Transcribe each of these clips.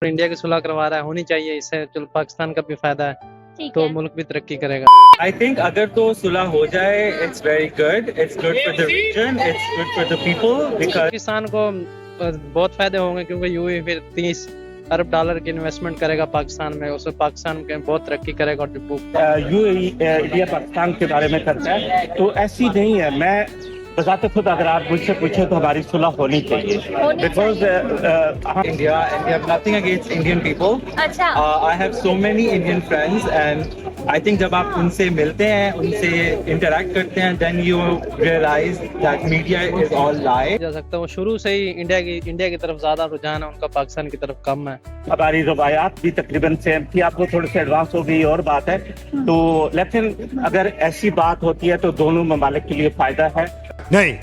India की सुलह करवा रहा है, होनी चाहिए। इससे चलो पाकिस्तान का भी फायदा है, ठीक तो है। मुल्क भी तरक्की करेगा। I think अगर तो सुलह हो जाए, it's very good. It's good for the region. It's good for the people because Pakistan को बहुत फायदे होंगे, क्योंकि यूएई फिर 30 अरब डॉलर की इन्वेस्टमेंट करेगा पाकिस्तान में, उससे पाकिस्तान के बहुत तरक्की करेगा। और यूएई इंडिया पाकिस्तान के बारे में करता है, तो ऐसी नहीं है। मैं बजाते खुद अगर आप मुझसे पूछे तो हमारी सुलह होनी चाहिए, because India and we have nothing against Indian people. अच्छा। I have so many Indian friends and I think जब आप उनसे मिलते हैं, उनसे interact करते हैं, then you realize that media is all lie. जा सकता है वो शुरू से ही इंडिया की तरफ ज्यादा रुझान है उनका, पाकिस्तान की तरफ कम है। हमारी रवायात भी तकरीबन सेम थी, आप वो थोड़े से एडवांस हो गई और बात है। तो लेकिन अगर ऐसी बात होती है तो दोनों ममालिक के लिए फायदा है। नहीं।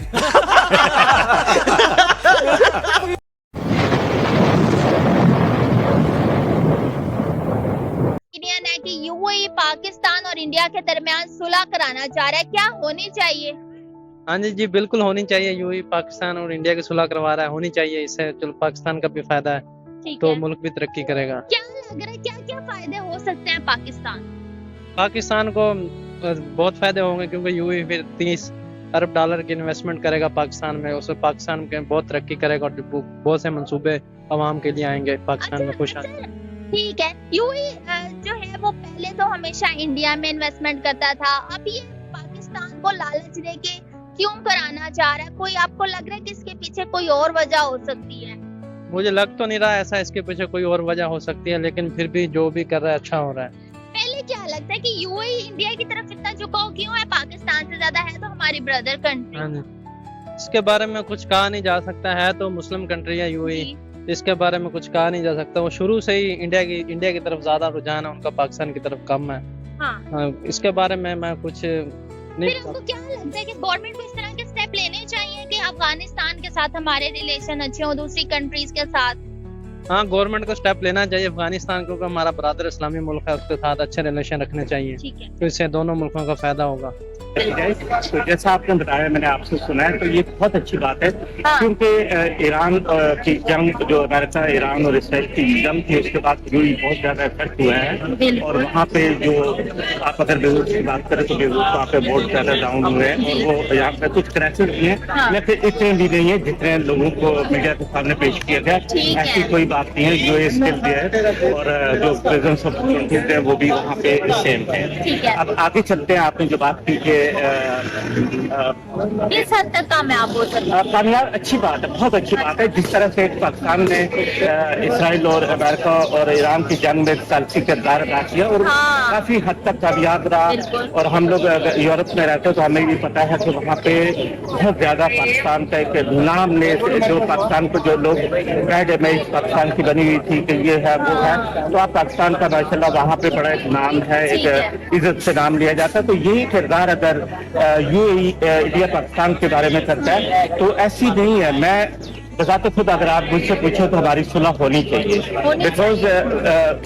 इंडियन है कि यूएई पाकिस्तान और इंडिया के दरमियान सुलह कराना चाह रहा है, क्या होनी चाहिए? हाँ जी बिल्कुल होनी चाहिए। यूएई पाकिस्तान और इंडिया की सुलह करवा रहा है, होनी चाहिए। इससे चलो पाकिस्तान का भी फायदा है, ठीक तो है। मुल्क भी तरक्की करेगा। क्या लग रहा है, क्या क्या फायदे हो सकते हैं पाकिस्तान को बहुत फायदे होंगे, क्योंकि यूएई फिर 30 अरब डॉलर की इन्वेस्टमेंट करेगा पाकिस्तान में, उससे पाकिस्तान के बहुत तरक्की करेगा और बहुत से मंसूबे अवाम के लिए आएंगे पाकिस्तान में खुशहाल। ठीक है। यूएई जो है वो पहले तो हमेशा इंडिया में इन्वेस्टमेंट करता था, अब ये पाकिस्तान को लालच देके क्यों कराना चाह रहा है? कोई आपको लग रहा है कि इसके पीछे कोई और वजह हो सकती है? मुझे लग तो नहीं रहा ऐसा इसके पीछे कोई और वजह हो सकती है, लेकिन फिर भी जो भी कर रहा है अच्छा हो रहा है। पहले क्या लगता है कि यूएई इंडिया की तरफ इतना झुकाव क्यों है? पाकिस्तान से ज्यादा है तो हमारी ब्रदर कंट्री। हाँ जी, इसके बारे में कुछ कहा नहीं जा सकता है, तो मुस्लिम कंट्री है यूएई, इसके बारे में कुछ कहा नहीं जा सकता। वो शुरू से ही इंडिया की तरफ ज्यादा रुझान है उनका, पाकिस्तान की तरफ कम है। हाँ। इसके बारे में मैं कुछ नहीं। फिर आपको क्या लगता है कि गवर्नमेंट को इस तरह के स्टेप लेने चाहिए कि अफगानिस्तान के साथ हमारे रिलेशन अच्छे हों दूसरी कंट्रीज के साथ? हाँ, गवर्नमेंट को स्टेप लेना चाहिए अफगानिस्तान, क्योंकि हमारा ब्रदर इस्लामी मुल्क है, उसके साथ अच्छे रिलेशन रखने चाहिए, ठीक है। तो इससे दोनों मुल्कों का फायदा होगा। तो जैसा आपने बताया, मैंने आपसे सुना है, तो ये बहुत अच्छी बात है। हाँ। क्योंकि ईरान की जंग, जो अमेरिका ईरान और इसराइल की जंग थी, उसके बाद यूएई बहुत ज्यादा इफेक्ट हुआ है। और वहाँ पे जो आप अगर बेरूत की बात करें तो बेरूत वहाँ पे बहुत ज्यादा डाउन हुए हैं, और वो यहाँ पे कुछ क्रैशेस भी हैं, हाँ। लेकिन इतने भी नहीं है जितने लोगों को मीडिया के सामने पेश किया गया। ऐसी कोई बात नहीं है, यूएई स्टिल देयर, और जो प्रेजेंस ऑफ है वो भी वहाँ पे सेम ठीक है। है। अब आगे चलते हैं। आपने जो बात की कि किस हद तक कामयाब हो सकते हैं? कामयाब, अच्छी बात है, बहुत अच्छी बात है। जिस तरह से पाकिस्तान ने इसराइल और अमेरिका और ईरान की जंग में सालसी किरदार अदा किया और हाँ। काफी हद तक कामयाब रहा। और हम लोग यूरोप में रहते तो हमें भी पता है कि वहाँ पे बहुत ज्यादा पाकिस्तान का एक नाम ने, जो पाकिस्तान को जो लोग बैड इमेज पाकिस्तान की बनी हुई थी कि ये है वो है, तो आप पाकिस्तान का माशाल्लाह वहाँ पे बड़ा एक नाम है, एक इज्जत से नाम लिया जाता है। तो यही किरदार अगर यूएई इंडिया पाकिस्तान के बारे में करता है तो ऐसी नहीं है। मैं बजाते खुद अगर आप मुझसे पूछे तो हमारी सुलह होनी चाहिए, बिकॉज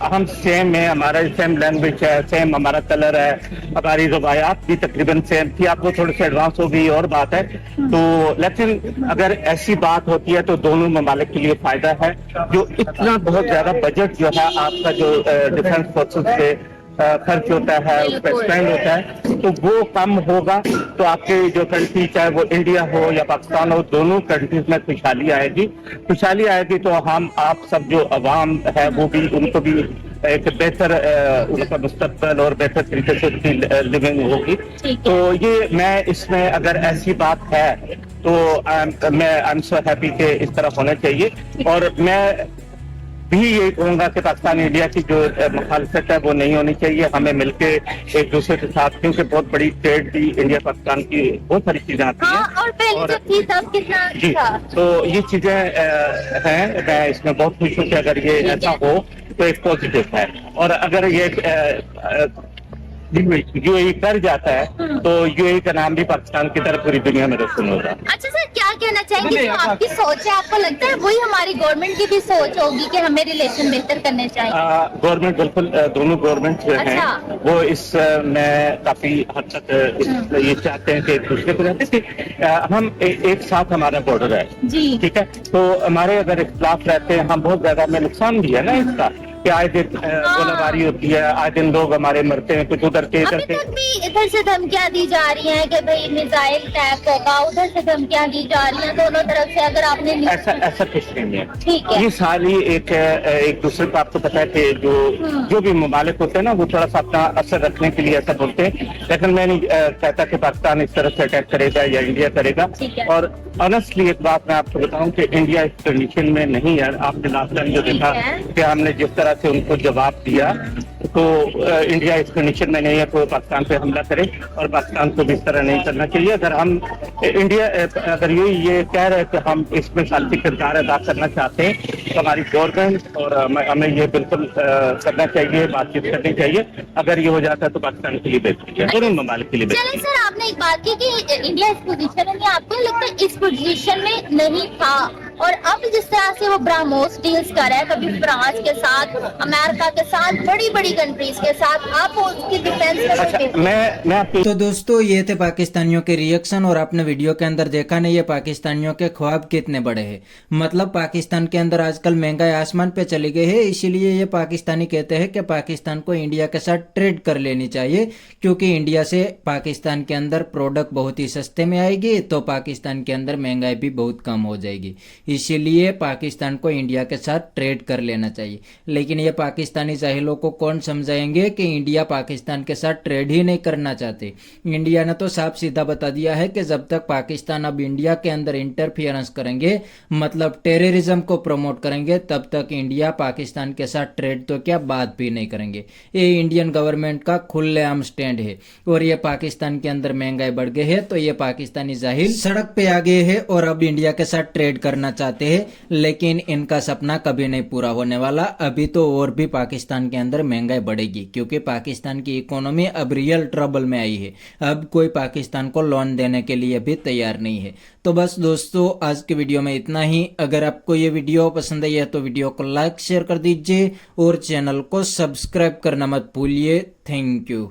हम सेम है, हमारा सेम लैंग्वेज है, सेम हमारा कलर है, हमारी रवायात भी तकरीबन सेम थी, आप वो थोड़े से एडवांस हो गई और बात है। तो लेकिन अगर ऐसी बात होती है तो दोनों ममालिक के लिए फायदा है। जो इतना बहुत ज्यादा बजट जो है आपका, जो डिफेंस फोर्सेस पे खर्च होता है, उस पर स्पेंड होता है, तो वो कम होगा, तो आपके जो कंट्री, चाहे वो इंडिया हो या पाकिस्तान हो, दोनों कंट्रीज में खुशहाली आएगी। खुशहाली आएगी तो हम आप सब जो अवाम है वो भी, उनको भी एक बेहतर उनका मुस्तकबिल और बेहतर तरीके से उनकी लिविंग होगी। तो ये मैं इसमें अगर ऐसी बात है तो मैं आई एम सो हैप्पी कि इस तरह होना चाहिए। और मैं भी ये कहूंगा कि पाकिस्तान इंडिया की जो मुखालफत है वो नहीं होनी चाहिए। हमें मिलके एक दूसरे के साथ, क्योंकि बहुत बड़ी ट्रेड भी इंडिया पाकिस्तान की बहुत सारी चीजें आती हैं। और पहले जब थी तब कितना जी, था? तो ये चीजें हैं, मैं इसमें बहुत खुश हूँ कि अगर ये ऐसा हो तो एक पॉजिटिव है। और अगर ये यूएई कर जाता है तो यूएई का नाम भी पाकिस्तान की तरफ पूरी दुनिया में रोशन होगा। अच्छा सर, क्या कहना चाहेंगे जो आपकी सोच है, आपको लगता है वही हमारी गवर्नमेंट की भी सोच होगी कि हमें रिलेशन बेहतर करने चाहिए? गवर्नमेंट बिल्कुल, दोनों गवर्नमेंट जो अच्छा। हैं वो इस में काफी हद तक ये चाहते हैं कि एक दूसरे को रहते कि हम एक साथ हमारा बॉर्डर है जी। ठीक है, तो हमारे अगर इख्तिलाफ रहते हैं हम बहुत ज्यादा में नुकसान भी है ना इसका कि आए दिन गोलाबारी होती है, आए दिन लोग हमारे मरते हैं, कुछ उधर के इधर अभी के। तक भी इधर से धमकियां दी जा रही हैं कि भाई मिसाइल अटैक होगा, उधर से धमकियां दी जा रही हैं दोनों तरफ से। अगर आपने ऐसा कुछ नहीं है, ठीक है, ये सारी एक दूसरे को आपको पता है कि जो भी ममालिक होते हैं ना वो थोड़ा सा अपना असर रखने के लिए ऐसा बोलते हैं, लेकिन मैं नहीं कहता कि पाकिस्तान इस तरह से अटैक करेगा या इंडिया करेगा। ठीक है। और ऑनेस्टली एक बात मैं आपको बताऊं कि इंडिया इस कंडीशन में नहीं है। आपने लास्ट टाइम जो देखा कि हमने जिस तरह से उनको जवाब दिया, तो इंडिया इस कंडीशन में नहीं है तो पाकिस्तान पे हमला करे, और पाकिस्तान को भी इस तरह नहीं करना चाहिए। अगर हम इंडिया अगर ये कह रहे हैं कि हम इसमें साथी किरदार अदा करना चाहते हैं तो हमारी गवर्नमेंट और हमें ये बिल्कुल करना चाहिए, बातचीत करनी चाहिए। अगर ये हो जाता है तो पाकिस्तान के लिए बेहतरी है, दोनों ममालिक के लिए बेहतरी चलिए सर, आपने एक बात की कि इंडिया इस पोजीशन में, आपको लगता है इस पोजीशन में नहीं था, और अब जिस तरह से वो ब्राह्मोस डील्स कर रहा है, कभी फ्रांस के साथ, अमेरिका के साथ, बड़ी बड़ी कंट्रीज के साथ, आप उसकी डिफेंस है। मैं आपको तो दोस्तों ये थे पाकिस्तानियों के रिएक्शन, और आपने वीडियो के अंदर देखा नहीं ये पाकिस्तानियों के ख्वाब कितने बड़े हैं। मतलब पाकिस्तान के अंदर आजकल महंगाई आसमान पे चली गई है, इसीलिए ये पाकिस्तानी कहते हैं कि पाकिस्तान को इंडिया के साथ ट्रेड कर लेनी चाहिए, क्योंकि इंडिया से पाकिस्तान के अंदर प्रोडक्ट बहुत ही सस्ते में आएगी, तो पाकिस्तान के अंदर महंगाई भी बहुत कम हो जाएगी। इसीलिए पाकिस्तान को इंडिया के साथ ट्रेड कर लेना चाहिए। लेकिन ये पाकिस्तानी जाहिलों को कौन समझाएंगे कि इंडिया पाकिस्तान के साथ ट्रेड ही नहीं करना चाहते। इंडिया ने तो साफ सीधा बता दिया है कि जब तक पाकिस्तान अब इंडिया के अंदर इंटरफियरेंस करेंगे, मतलब टेररिज्म को प्रमोट करेंगे, तब तक इंडिया पाकिस्तान के साथ ट्रेड तो क्या बात भी नहीं करेंगे। ये इंडियन गवर्नमेंट का खुलेआम स्टैंड है। और ये पाकिस्तान के अंदर महंगाई बढ़ गई है तो ये पाकिस्तानी जाहिल सड़क पे आ गए हैं और अब इंडिया के साथ ट्रेड करना चाहते हैं, लेकिन इनका सपना कभी नहीं पूरा होने वाला। अभी तो और भी पाकिस्तान के अंदर महंगाई बढ़ेगी, क्योंकि पाकिस्तान की इकोनॉमी अब रियल ट्रबल में आई है। अब कोई पाकिस्तान को लोन देने के लिए भी तैयार नहीं है। तो बस दोस्तों आज के वीडियो में इतना ही। अगर आपको ये वीडियो पसंद आई है तो वीडियो को लाइक शेयर कर दीजिए और चैनल को सब्सक्राइब करना मत भूलिए। Thank you.